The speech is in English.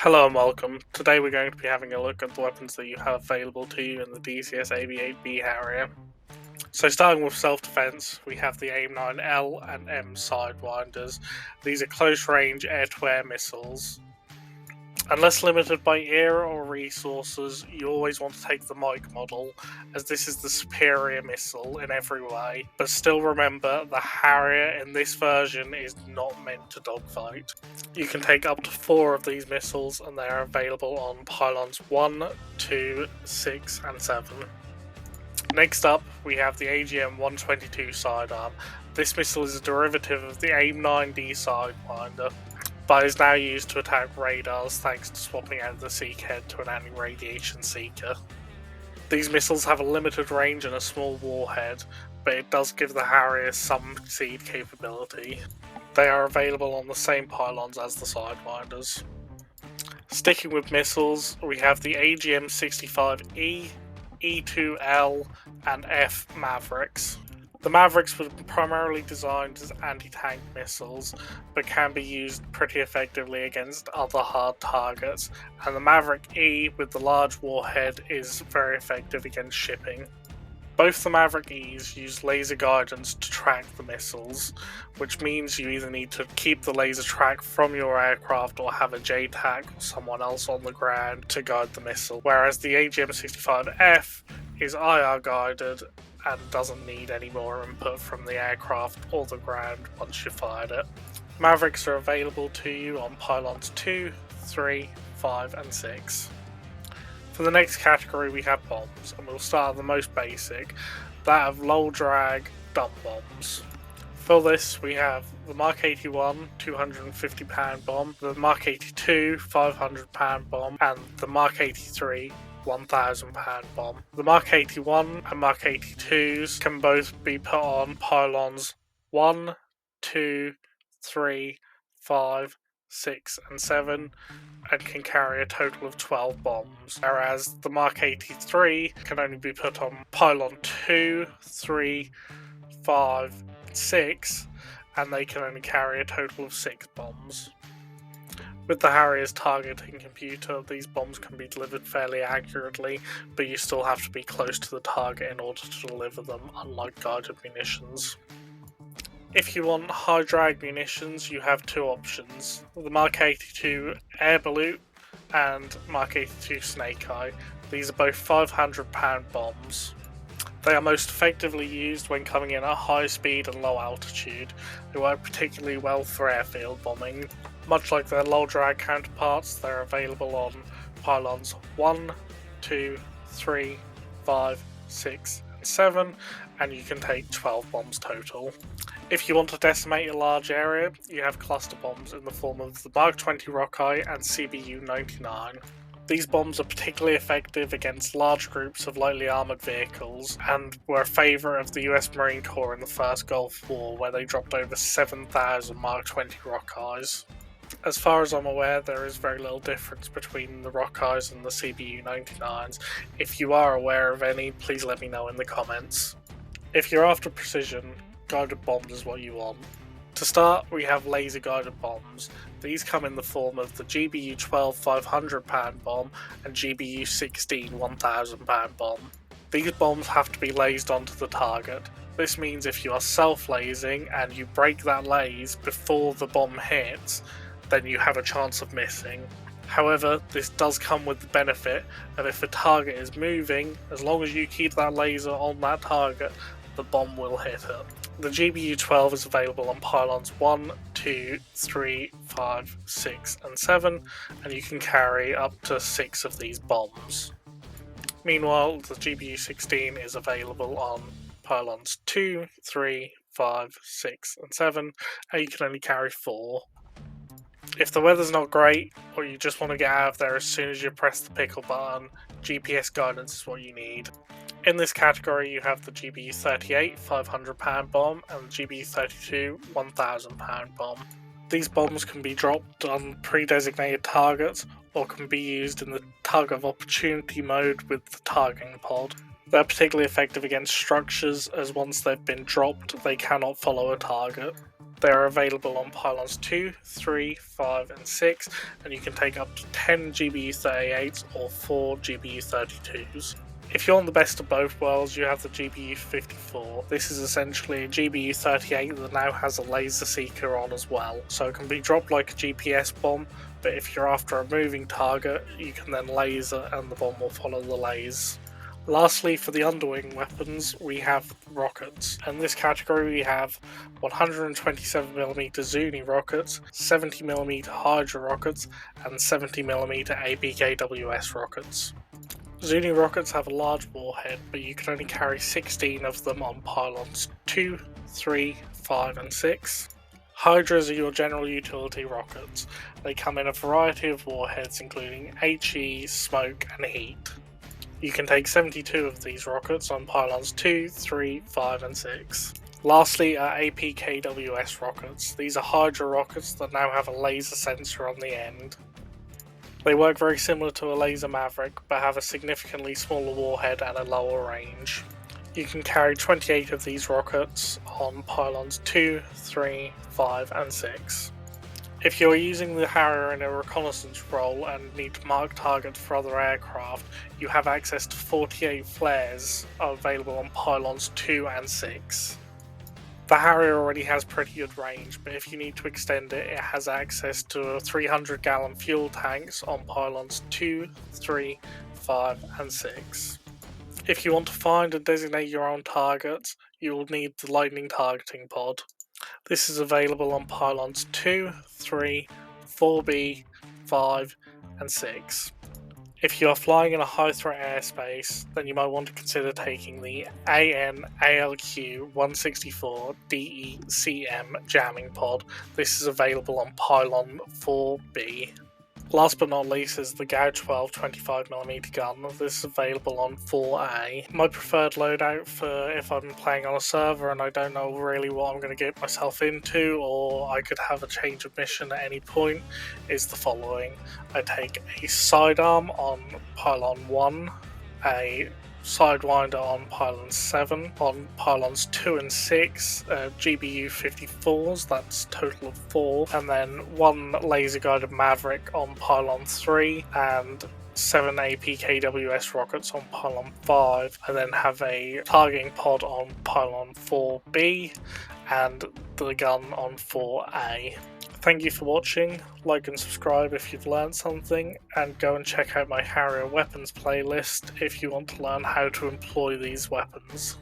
Hello and welcome. Today we're going to be having a look at the weapons that you have available to you in the DCS AV8B Harrier. So starting with self-defense, we have the AIM-9L and M Sidewinders. These are close-range air-to-air missiles. Unless limited by era or resources, you always want to take the Mike model, as this is the superior missile in every way. But still remember, the Harrier in this version is not meant to dogfight. You can take up to 4 of these missiles, and they are available on pylons 1, 2, 6, and 7. Next up, we have the AGM-122 sidearm. This missile is a derivative of the AIM-9D Sidewinder, but is now used to attack radars thanks to swapping out the seek head to an anti-radiation seeker. These missiles have a limited range and a small warhead, but it does give the Harrier some seed capability. They are available on the same pylons as the Sidewinders. Sticking with missiles, we have the AGM-65E, E2L, and F Mavericks. The Mavericks were primarily designed as anti-tank missiles, but can be used pretty effectively against other hard targets, and the Maverick E with the large warhead is very effective against shipping. Both the Maverick E's use laser guidance to track the missiles, which means you either need to keep the laser track from your aircraft or have a JTAC or someone else on the ground to guide the missile, whereas the AGM-65F is IR guided and doesn't need any more input from the aircraft or the ground once you've fired it. Mavericks are available to you on pylons 2, 3, 5 and 6. For the next category we have bombs, and we'll start at the most basic, that of low drag dump bombs. For this we have the Mark 81 250 pound bomb, the Mark 82 500 pound bomb, and the Mark 83 1,000 pound bomb. The Mark 81 and Mark 82s can both be put on pylons 1, 2, 3, 5, 6 and 7 and can carry a total of 12 bombs, whereas the Mark 83 can only be put on pylon 2, 3, 5, 6 and they can only carry a total of 6 bombs. With the Harrier's targeting computer, these bombs can be delivered fairly accurately, but you still have to be close to the target in order to deliver them, unlike guided munitions. If you want high drag munitions, you have 2 options, the Mark 82 Air Balloon and Mark 82 Snake Eye. These are both 500 pound bombs. They are most effectively used when coming in at high speed and low altitude. They work particularly well for airfield bombing. Much like their low drag counterparts, they're available on pylons 1, 2, 3, 5, 6 and 7, and you can take 12 bombs total. If you want to decimate a large area, you have cluster bombs in the form of the Mark 20 Rockeye and CBU-99. These bombs are particularly effective against large groups of lightly armoured vehicles and were a favourite of the US Marine Corps in the First Gulf War, where they dropped over 7,000 Mark 20 Rockeyes. As far as I'm aware, there is very little difference between the Rockeyes and the CBU-99s. If you are aware of any, please let me know in the comments. If you're after precision, guided bombs is what you want. To start, we have laser guided bombs. These come in the form of the GBU-12 500 pound bomb and GBU-16 1000 pound bomb. These bombs have to be lased onto the target. This means if you are self-lasing and you break that laze before the bomb hits, then you have a chance of missing. However, this does come with the benefit of if a target is moving, as long as you keep that laser on that target, the bomb will hit it. The GBU-12 is available on pylons 1, 2, 3, 5, 6 and 7, and you can carry up to 6 of these bombs. Meanwhile, the GBU-16 is available on pylons 2, 3, 5, 6 and 7, and you can only carry 4. If the weather's not great, or you just want to get out of there as soon as you press the pickle button, GPS guidance is what you need. In this category you have the GBU-38 500 pound bomb and the GBU-32 1000 pound bomb. These bombs can be dropped on pre-designated targets or can be used in the tug of opportunity mode with the targeting pod. They're particularly effective against structures, as once they've been dropped they cannot follow a target. They are available on pylons 2, 3, 5 and 6, and you can take up to 10 GBU-38s or 4 GBU-32s. If you want the best of both worlds, you have the GBU-54. This is essentially a GBU-38 that now has a laser seeker on as well, so it can be dropped like a GPS bomb, but if you're after a moving target, you can then laser and the bomb will follow the laser. Lastly, for the underwing weapons, we have rockets. In this category we have 127mm Zuni rockets, 70mm Hydra rockets, and 70mm APKWS rockets. Zuni rockets have a large warhead, but you can only carry 16 of them on pylons 2, 3, 5 and 6. Hydras are your general utility rockets. They come in a variety of warheads including HE, smoke and heat. You can take 72 of these rockets on pylons 2, 3, 5 and 6. Lastly are APKWS rockets. These are Hydra rockets that now have a laser sensor on the end. They work very similar to a laser Maverick, but have a significantly smaller warhead and a lower range. You can carry 28 of these rockets on pylons 2, 3, 5 and 6. If you're using the Harrier in a reconnaissance role and need to mark targets for other aircraft, you have access to 48 flares available on pylons 2 and 6. The Harrier already has pretty good range, but if you need to extend it, it has access to 300-gallon fuel tanks on pylons 2, 3, 5 and 6. If you want to find and designate your own targets, you will need the Lightning Targeting Pod. This is available on pylons 2, 3, 4B, 5 and 6. If you are flying in a high threat airspace, then you might want to consider taking the AN-ALQ-164 DECM jamming pod. This is available on pylon 4B. Last but not least is the Gauge 12 25mm gun. This is available on 4A. My preferred loadout for if I'm playing on a server and I don't know really what I'm going to get myself into, or I could have a change of mission at any point, is the following. I take a sidearm on pylon 1, a Sidewinder on pylon 7, on pylons 2 and 6, GBU 54s, that's total of 4, and then 1 laser guided Maverick on pylon 3, and 7 APKWS rockets on pylon 5, and then have a targeting pod on pylon 4B, and the gun on 4A. Thank you for watching, like and subscribe if you've learned something, and go and check out my Harrier weapons playlist if you want to learn how to employ these weapons.